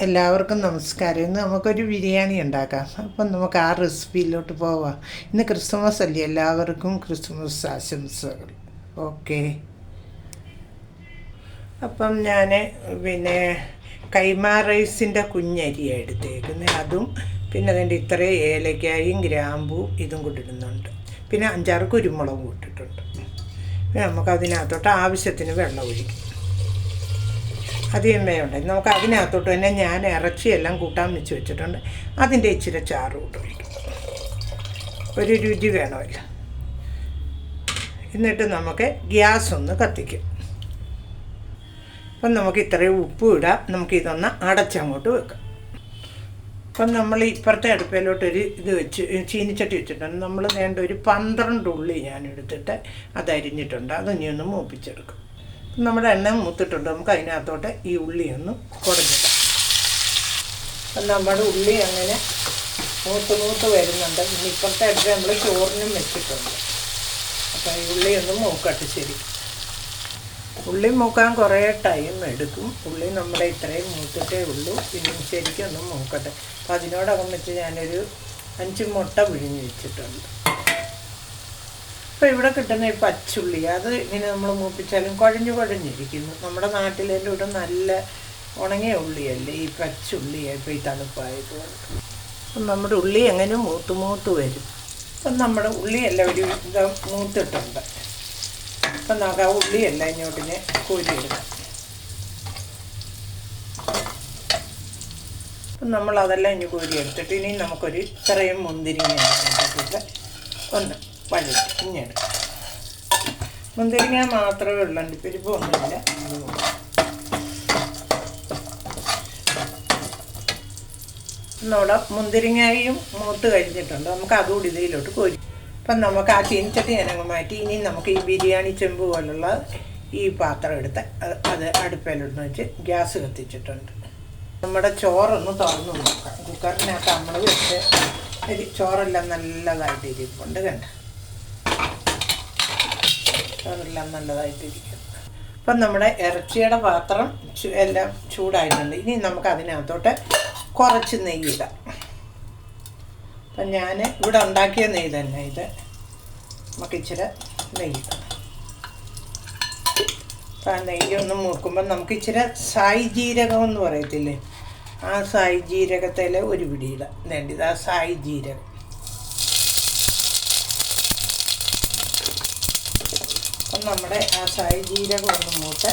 എല്ലാവർക്കും നമസ്കാരം. ഇന്ന് നമുക്കൊരു ബിരിയാണി ഉണ്ടാക്കാം. അപ്പം നമുക്ക് ആ റെസിപ്പിയിലോട്ട് പോവാം. ഇന്ന് ക്രിസ്മസ് അല്ലേ, എല്ലാവർക്കും ക്രിസ്മസ് ആശംസകൾ. ഓക്കെ. അപ്പം ഞാൻ പിന്നെ കൈമാ റൈസിൻ്റെ കുഞ്ഞരിയാണ് എടുത്തേക്കുന്നത്. അതും പിന്നെ അതിൻ്റെ ഇത്രയും ഏലക്കായും ഗ്രാമ്പും ഇതും കൂടി ഇടുന്നുണ്ട്. പിന്നെ 5-6 കുരുമുളകും ഇട്ടിട്ടുണ്ട്. പിന്നെ നമുക്കതിനകത്തോട്ട് ആവശ്യത്തിന് വെള്ളം ഒഴിക്കും. അധികം വേണ്ട. നമുക്ക് അതിനകത്തോട്ട് തന്നെ ഞാൻ ഇറച്ചിയെല്ലാം കൂട്ടാൻ വെച്ച് വെച്ചിട്ടുണ്ട്. അതിൻ്റെ ഇച്ചിരി ചാറ് കൂട്ട് ഒഴിക്കും. ഒരു രുചി വേണമല്ലോ. എന്നിട്ട് നമുക്ക് ഗ്യാസ് ഒന്ന് കത്തിക്കും. അപ്പം നമുക്ക് ഇത്രയും ഉപ്പും ഇടാം. നമുക്കിതൊന്ന് അടച്ചങ്ങോട്ട് വെക്കാം. അപ്പം നമ്മൾ ഇപ്പുറത്തെ അടുപ്പിലോട്ടൊരു ഇത് വെച്ച് ചീനിച്ചട്ടി വെച്ചിട്ടുണ്ട്. നമ്മൾ വേണ്ട ഒരു 12 ഉള്ളി ഞാൻ എടുത്തിട്ട് അതരിഞ്ഞിട്ടുണ്ട്. അതിനി ഒന്ന് മൂപ്പിച്ചെടുക്കും. നമ്മുടെ എണ്ണ മൂത്തിട്ടുണ്ട്. നമുക്ക് അതിനകത്തോട്ട് ഈ ഉള്ളി ഒന്ന് കുടഞ്ഞിടാം. അപ്പം നമ്മുടെ ഉള്ളി അങ്ങനെ മൂത്ത് വരുന്നുണ്ട്. ഇനി ഇപ്പോഴത്തെ അടുത്ത് നമ്മൾ ചോറിനും വെച്ചിട്ടുണ്ട്. അപ്പം ഈ ഉള്ളി ഒന്ന് മൂക്കട്ടെ. ശരി, ഉള്ളി മൂക്കാൻ കുറേ ടൈം എടുക്കും. ഉള്ളി നമ്മുടെ ഇത്രയും മൂത്തിട്ടേ ഉള്ളൂ. ഇനി ശരിക്കും ഒന്ന് മൂക്കട്ടെ. അപ്പം അതിനോടകം വെച്ച് ഞാനൊരു 5 മുട്ട പിഴിഞ്ഞ് വെച്ചിട്ടുണ്ട്. ഇപ്പോൾ ഇവിടെ കിട്ടുന്ന ഈ പച്ചുള്ളി അത് ഇങ്ങനെ നമ്മൾ മൂപ്പിച്ചാലും കുഴഞ്ഞിരിക്കുന്നു. നമ്മുടെ നാട്ടിലേൻ്റെ ഇവിടെ നല്ല ഉണങ്ങിയ ഉള്ളിയല്ലേ ഈ പച്ചുള്ളി. ഇപ്പോൾ ഈ തണുപ്പായതുകൊണ്ട് അപ്പം നമ്മുടെ ഉള്ളി എങ്ങനെ മൂത്ത് വരും. അപ്പം നമ്മുടെ ഉള്ളിയെല്ലാം ഒരു ഇത് മൂത്തിട്ടുണ്ട്. അപ്പം നമുക്ക് ആ ഉള്ളിയെല്ലാം ഇങ്ങോട്ടിനെ കോരിയെടുക്കാം. അപ്പം നമ്മളതെല്ലാം ഇനി കോരിയെടുത്തിട്ട് ഇനി നമുക്കൊരു ഇത്രയും മുന്തിരിങ്ങ ഒന്ന് വഴറ്റിഞ്ഞെടുക്കാം. മുന്തിരിങ്ങ മാത്രമേ ഉള്ളൂ, പരിപ്പൊന്നുമില്ല. നമ്മുടെ മുന്തിരിങ്ങയും മൂത്ത് കഴിഞ്ഞിട്ടുണ്ട്. നമുക്ക് അതുകൂടി ഇതിലോട്ട് കോരി. അപ്പം നമുക്ക് ആ ചീനിച്ചട്ടി ഞാനങ്ങ് മാറ്റി. ഇനി നമുക്ക് ഈ ബിരിയാണി ചെമ്പ് പോലുള്ള ഈ പാത്രം എടുത്ത് അത് അടുപ്പിലോട്ട് വെച്ച് ഗ്യാസ് കത്തിച്ചിട്ടുണ്ട്. നമ്മുടെ ചോറൊന്ന് തുറന്ന് നോക്കാം. കുക്കറിനകത്ത് നമ്മൾ വെച്ച് ചോറെല്ലാം നല്ലതായിട്ട് ഇരിപ്പുണ്ട്. കണ്ട, ചോറെല്ലാം നല്ലതായിട്ടിരിക്കും. അപ്പം നമ്മുടെ ഇറച്ചിയുടെ പാത്രം എല്ലാം ചൂടായിട്ടുണ്ട്. ഇനി നമുക്ക് അതിനകത്തോട്ട് കുറച്ച് നെയ്യിടാം. അപ്പം ഞാൻ ഇവിടെ ഉണ്ടാക്കിയ നെയ്യ് തന്നെ ഇത്. നമുക്ക് ഇച്ചിരി നെയ്യിടാം. അപ്പം ആ നെയ്യ് ഒന്ന് മൂക്കുമ്പോൾ നമുക്ക് ഇച്ചിരി സായി ജീരകം എന്ന് പറയത്തില്ലേ, ആ സായി ജീരകത്തിലെ ഒരു പിടിയിടാം. വേണ്ടത് ആ സായി ജീരകം. അപ്പം നമ്മുടെ ആ സായി ജീരകം ഒന്ന് മൂത്ത്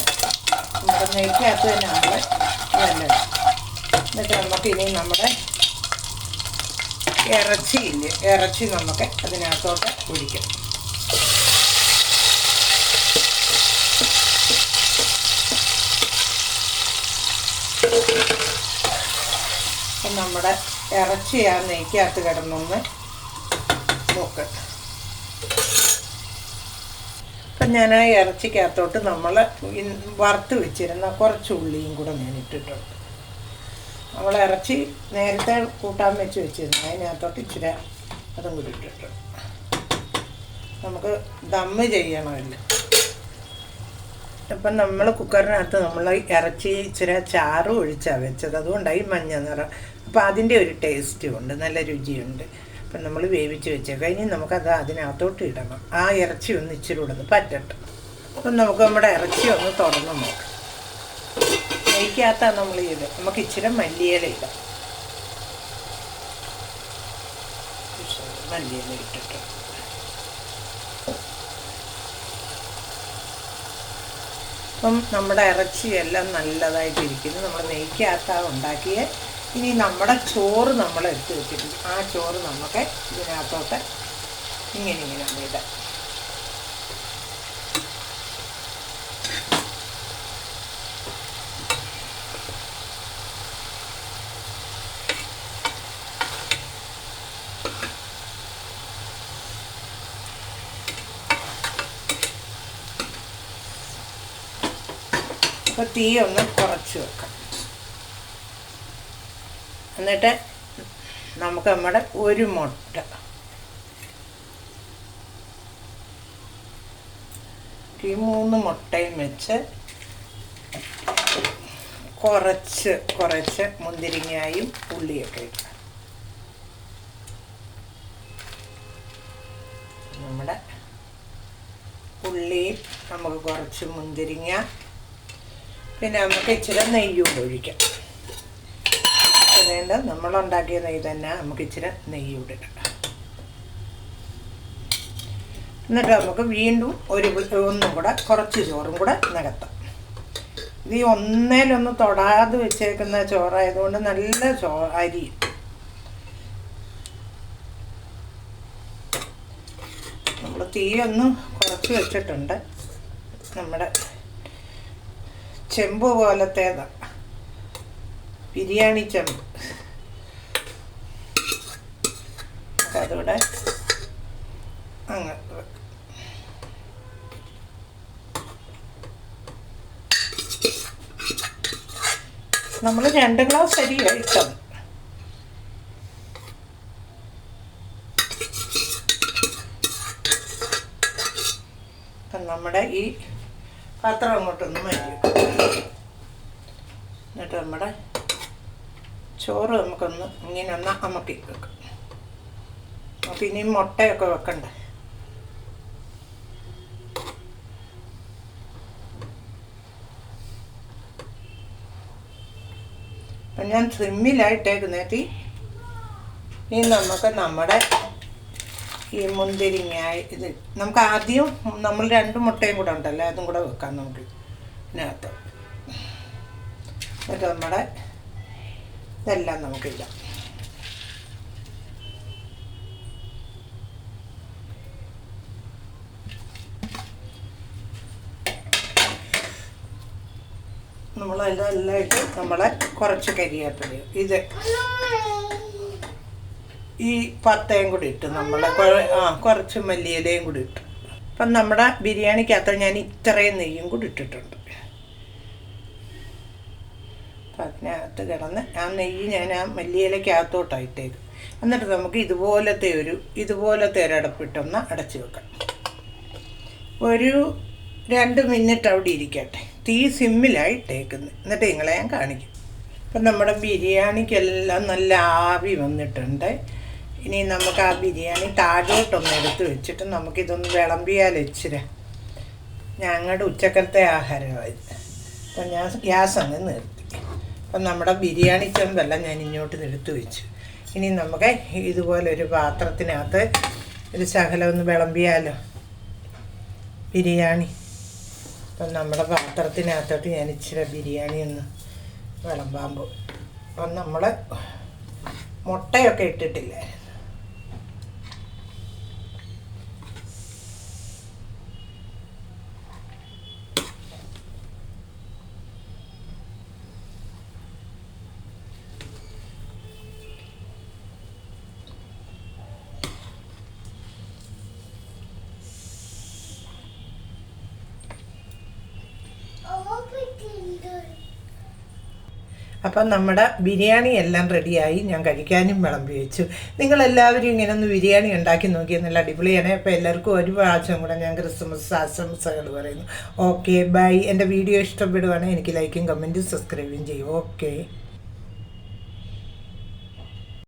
നമ്മുടെ നെയ്ക്കകത്ത് തന്നെ നമ്മൾ നല്ലത്. എന്നിട്ട് നമുക്കിനി നമ്മുടെ ഇറച്ചി നമുക്ക് അതിനകത്തോട്ട് ഒഴിക്കാം. അപ്പം നമ്മുടെ ഇറച്ചി ആ നെയ്ക്കകത്ത് കിടന്നൊന്ന് നോക്കട്ടെ. അപ്പം ഞാൻ ആ ഇറച്ചിക്കകത്തോട്ട് നമ്മൾ വറുത്ത് വെച്ചിരുന്ന കുറച്ച് ഉള്ളിയും കൂടെ ഞാൻ ഇട്ടിട്ടുണ്ട്. നമ്മൾ ഇറച്ചി നേരത്തെ കൂട്ടാൻ വെച്ച് വെച്ചിരുന്നു. അതിനകത്തോട്ട് ഇച്ചിരി അതും കൂടി ഇട്ടിട്ടുണ്ട്. നമുക്ക് ദമ്മ് ചെയ്യണമല്ലോ. അപ്പം നമ്മൾ കുക്കറിനകത്ത് നമ്മൾ ഇറച്ചി ഇച്ചിരി ചാറ് ഒഴിച്ചാണ് വെച്ചത്. അതുകൊണ്ടായി മഞ്ഞ നിറം. അപ്പം അതിൻ്റെ ഒരു ടേസ്റ്റും ഉണ്ട്, നല്ല രുചിയുണ്ട്. അപ്പം നമ്മൾ വേവിച്ച് വെച്ചേക്കാം. ഇനി നമുക്കത് അതിനകത്തോട്ട് ഇടണം. ആ ഇറച്ചി ഒന്ന് ഇച്ചിരി കൂടെ പറ്റട്ടെ. അപ്പം നമുക്ക് നമ്മുടെ ഇറച്ചി ഒന്ന് തുറന്ന് നോക്കാം. നെയ്ക്കകത്താണ് നമ്മൾ ചെയ്ത്. നമുക്ക് ഇച്ചിരി മല്ലിയില ഇടാം. മല്ലിയില ഇട്ടിട്ട് അപ്പം നമ്മുടെ ഇറച്ചിയെല്ലാം നല്ലതായിട്ടിരിക്കുന്നു. നമ്മൾ നെയ്ക്കകത്താണ് ഉണ്ടാക്കിയ. ഇനി നമ്മുടെ ചോറ് നമ്മൾ എടുത്ത് വെച്ചിട്ടുണ്ട്. ആ ചോറ് നമുക്ക് ഇതിനകത്തോട്ട് ഇങ്ങനെ ഇടാം. അപ്പോൾ തീ ഒന്ന് കുറച്ച് വെക്കാം. എന്നിട്ട് നമുക്ക് നമ്മുടെ ഒരു മുട്ട ഈ 3 മുട്ടയും വെച്ച് കുറച്ച് മുന്തിരിങ്ങയും ഉള്ളിയൊക്കെ ഇട്ട് നമ്മുടെ ഉള്ളിയും നമുക്ക് കുറച്ച് മുന്തിരിങ്ങ, പിന്നെ നമുക്ക് ഇച്ചിരി നെയ്യും ഒഴിക്കാം. അതുകൊണ്ട് നമ്മളുണ്ടാക്കിയ നെയ്യ് തന്നെ നമുക്ക് ഇച്ചിരി നെയ്യൂടെ ഇടാം. എന്നിട്ട് നമുക്ക് വീണ്ടും ഒന്നും കൂടെ കുറച്ച് ചോറും കൂടെ നികത്താം. ഇത് ഈ ഒന്നേലൊന്ന് തൊടാതെ വെച്ചേക്കുന്ന ചോറായതുകൊണ്ട് നല്ല അരി. നമ്മൾ തീയൊന്ന് കുറച്ച് വെച്ചിട്ടുണ്ട്. നമ്മുടെ ചെമ്പ് പോലത്തേതാണ്, ബിരിയാണി ചെമ്പ്. അതോടെ അങ്ങ് നമ്മൾ 2 ഗ്ലാസ് അരി കഴിച്ചത്. അപ്പം നമ്മുടെ ഈ പാത്രം അങ്ങോട്ടൊന്ന് മാറ്റി. എന്നിട്ട് നമ്മുടെ ചോറ് നമുക്കൊന്ന് ഇങ്ങനെ ഒന്ന് അമക്കി വെക്കാം. നമുക്ക് ഇനി മുട്ടയൊക്കെ വെക്കണ്ടേ. അപ്പം ഞാൻ സിമ്മിലായിട്ടേക്കുന്നേത്തി ഇനി നമുക്ക് നമ്മുടെ ഈ മുന്തിരിങ്ങ ഇത് നമുക്ക് ആദ്യം നമ്മൾ 2 മുട്ടയും കൂടെ ഉണ്ടല്ലോ, അതും കൂടെ വെക്കാം നമുക്ക് ഇതിനകത്ത്. എന്നിട്ട് നമ്മുടെ ഇതെല്ലാം നമുക്കില്ല. നമ്മളെല്ലാം ഇട്ട് നമ്മളെ കുറച്ച് കരിവേപ്പിലയും ഇത് ഈ പത്തയും കൂടി ഇട്ട് നമ്മളെ കുറച്ച് മല്ലിയിലയും കൂടി ഇട്ടു. അപ്പം നമ്മുടെ ബിരിയാണിക്കകത്ത് ഞാൻ ഇത്രയും നെയ്യും കൂടി ഇട്ടിട്ടുണ്ട്. അപ്പം അതിനകത്ത് കിടന്ന് ആ നെയ്യ് ഞാൻ ആ മല്ലിയിലക്കകത്തോട്ടാണ് ഇട്ടേക്കും. എന്നിട്ട് നമുക്ക് ഇതുപോലത്തെ ഒരു അടപ്പിട്ടൊന്ന് അടച്ച് വെക്കാം. ഒരു 2 മിനിറ്റ് അവിടെ ഇരിക്കട്ടെ. തീ സിമ്മിലായിട്ടേക്കുന്നത്. എന്നിട്ട് നിങ്ങളെ ഞാൻ കാണിക്കും. അപ്പം നമ്മുടെ ബിരിയാണിക്കെല്ലാം നല്ല ആവി വന്നിട്ടുണ്ട്. ഇനി നമുക്ക് ആ ബിരിയാണി താഴോട്ടൊന്ന് എടുത്ത് വെച്ചിട്ട് നമുക്കിതൊന്ന് വിളമ്പിയാൽ ഇച്ചിരി. ഞങ്ങളുടെ ഉച്ചക്കലത്തെ ആഹാരമായി. അപ്പം ഞാൻ ഗ്യാസ് അങ്ങ് നിർത്തി. അപ്പം നമ്മുടെ ബിരിയാണി ചെമ്പെല്ലാം ഞാൻ ഇങ്ങോട്ട് എടുത്ത് വെച്ചു. ഇനി നമുക്ക് ഇതുപോലൊരു പാത്രത്തിനകത്ത് ഒരു ശകലം ഒന്ന് വിളമ്പിയാലോ ബിരിയാണി. അപ്പം നമ്മുടെ പാത്രത്തിനകത്തോട്ട് ഞാൻ ഇച്ചിരി ബിരിയാണി ഒന്ന് വിളമ്പാൻ പോകും. അപ്പം നമ്മൾ മുട്ടയൊക്കെ ഇട്ടിട്ടില്ലായിരുന്നു. അപ്പം നമ്മുടെ ബിരിയാണി എല്ലാം റെഡിയായി. ഞാൻ കഴിക്കാനും വിളമ്പി വെച്ചു. നിങ്ങളെല്ലാവരും ഇങ്ങനെ ഒന്ന് ബിരിയാണി ഉണ്ടാക്കി നോക്കിയാൽ നല്ല അടിപൊളിയാണ്. അപ്പോൾ എല്ലാവർക്കും ഒരു പ്രാവശ്യം കൂടെ ഞാൻ ക്രിസ്മസ് ആശംസകൾ പറയുന്നു. Okay, by. എൻ്റെ വീഡിയോ ഇഷ്ടപ്പെടുവാണെങ്കിൽ എനിക്ക് ലൈക്കും കമൻറ്റും സബ്സ്ക്രൈബും ചെയ്യും. ഓക്കെ.